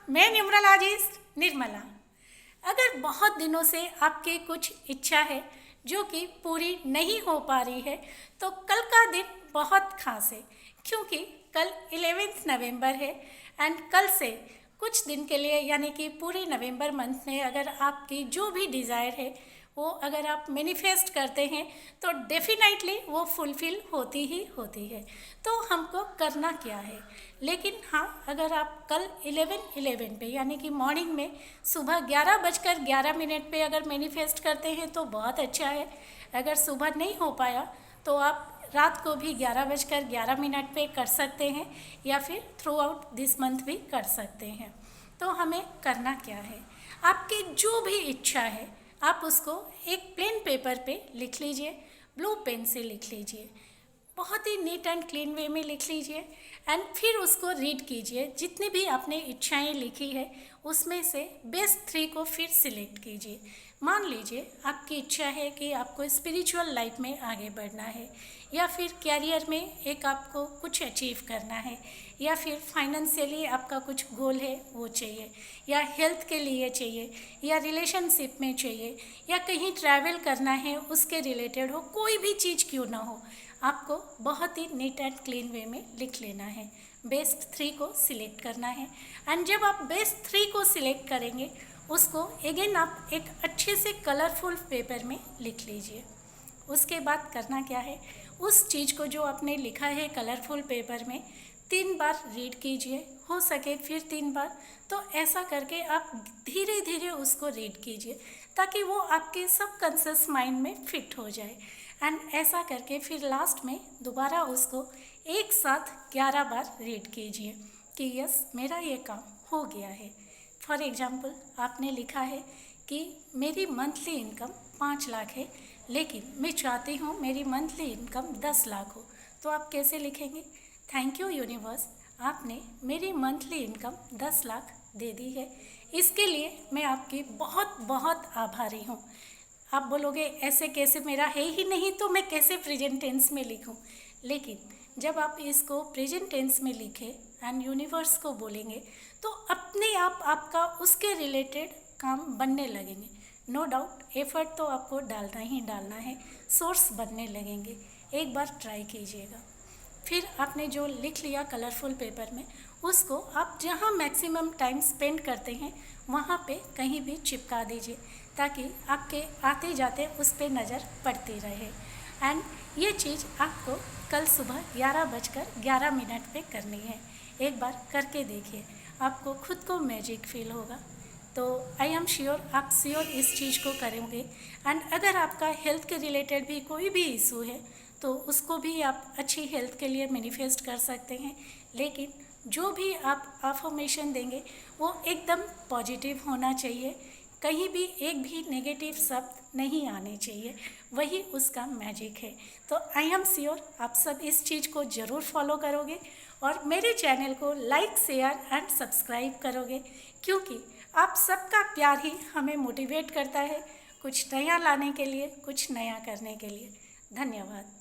मैं न्यूमरोलॉजिस्ट निर्मला। अगर बहुत दिनों से आपकी कुछ इच्छा है जो कि पूरी नहीं हो पा रही है तो कल का दिन बहुत खास है, क्योंकि कल 11 नवंबर है एंड कल से कुछ दिन के लिए यानी कि पूरे नवंबर मंथ में अगर आपकी जो भी डिज़ायर है वो अगर आप मैनिफेस्ट करते हैं तो डेफिनेटली वो फुलफ़िल होती ही होती है। तो हमको करना क्या है? लेकिन हाँ, अगर आप कल 11/11 पे यानी कि मॉर्निंग में सुबह 11:11 पे अगर मैनिफेस्ट करते हैं तो बहुत अच्छा है। अगर सुबह नहीं हो पाया तो आप रात को भी 11:11 पे कर सकते हैं या फिर थ्रू आउट दिस मंथ भी कर सकते हैं। तो हमें करना क्या है? आपकी जो भी इच्छा है आप उसको एक प्लेन पेपर पे लिख लीजिए, ब्लू पेन से लिख लीजिए, बहुत ही नीट एंड क्लीन वे में लिख लीजिए एंड फिर उसको रीड कीजिए। जितनी भी आपने इच्छाएं लिखी है उसमें से बेस्ट 3 को फिर सिलेक्ट कीजिए। मान लीजिए आपकी इच्छा है कि आपको स्पिरिचुअल लाइफ में आगे बढ़ना है, या फिर कैरियर में एक आपको कुछ अचीव करना है, या फिर फाइनेंशियली आपका कुछ गोल है वो चाहिए, या हेल्थ के लिए चाहिए, या रिलेशनशिप में चाहिए, या कहीं ट्रैवल करना है उसके रिलेटेड हो, कोई भी चीज़ क्यों ना हो, आपको बहुत ही नीट एंड क्लीन वे में लिख लेना है। बेस्ट 3 को सिलेक्ट करना है एंड जब आप बेस्ट 3 को सिलेक्ट करेंगे उसको अगेन आप एक अच्छे से कलरफुल पेपर में लिख लीजिए। उसके बाद करना क्या है, उस चीज़ को जो आपने लिखा है कलरफुल पेपर में 3 बार रीड कीजिए, हो सके फिर 3 बार। तो ऐसा करके आप धीरे धीरे उसको रीड कीजिए ताकि वो आपके सबकॉन्शियस माइंड में फिट हो जाए एंड ऐसा करके फिर लास्ट में दोबारा उसको एक साथ 11 बार रीड कीजिए कि यस मेरा ये काम हो गया है। फॉर एग्जाम्पल आपने लिखा है कि मेरी मंथली इनकम 5 लाख है लेकिन मैं चाहती हूँ मेरी मंथली इनकम 10 लाख हो। तो आप कैसे लिखेंगे? थैंक यू यूनिवर्स, आपने मेरी मंथली इनकम 10 लाख दे दी है, इसके लिए मैं आपकी बहुत बहुत आभारी हूँ। आप बोलोगे ऐसे कैसे, मेरा है ही नहीं तो मैं कैसे प्रेजेंट टेंस में लिखूं? लेकिन जब आप इसको प्रेजेंट टेंस में लिखें एंड यूनिवर्स को बोलेंगे तो अपने आप आपका उसके रिलेटेड काम बनने लगेंगे। नो डाउट एफर्ट तो आपको डालना ही डालना है, सोर्स बनने लगेंगे। एक बार ट्राई कीजिएगा। फिर आपने जो लिख लिया कलरफुल पेपर में उसको आप जहाँ मैक्सिमम टाइम स्पेंड करते हैं वहाँ पे कहीं भी चिपका दीजिए ताकि आपके आते जाते उस पर नज़र पड़ती रहे। एंड ये चीज़ आपको कल सुबह 11:11 पे करनी है। एक बार करके देखिए, आपको खुद को मैजिक फील होगा। तो आई एम श्योर आप श्योर इस चीज़ को करेंगे। एंड अगर आपका हेल्थ के रिलेटेड भी कोई भी इशू है तो उसको भी आप अच्छी हेल्थ के लिए मैनिफेस्ट कर सकते हैं। लेकिन जो भी आप अफर्मेशन देंगे वो एकदम पॉजिटिव होना चाहिए, कहीं भी एक भी नेगेटिव शब्द नहीं आने चाहिए, वही उसका मैजिक है। तो आई एम श्योर आप सब इस चीज़ को ज़रूर फॉलो करोगे और मेरे चैनल को लाइक शेयर एंड सब्सक्राइब करोगे, क्योंकि आप सबका प्यार ही हमें मोटिवेट करता है कुछ नया लाने के लिए, कुछ नया करने के लिए। धन्यवाद।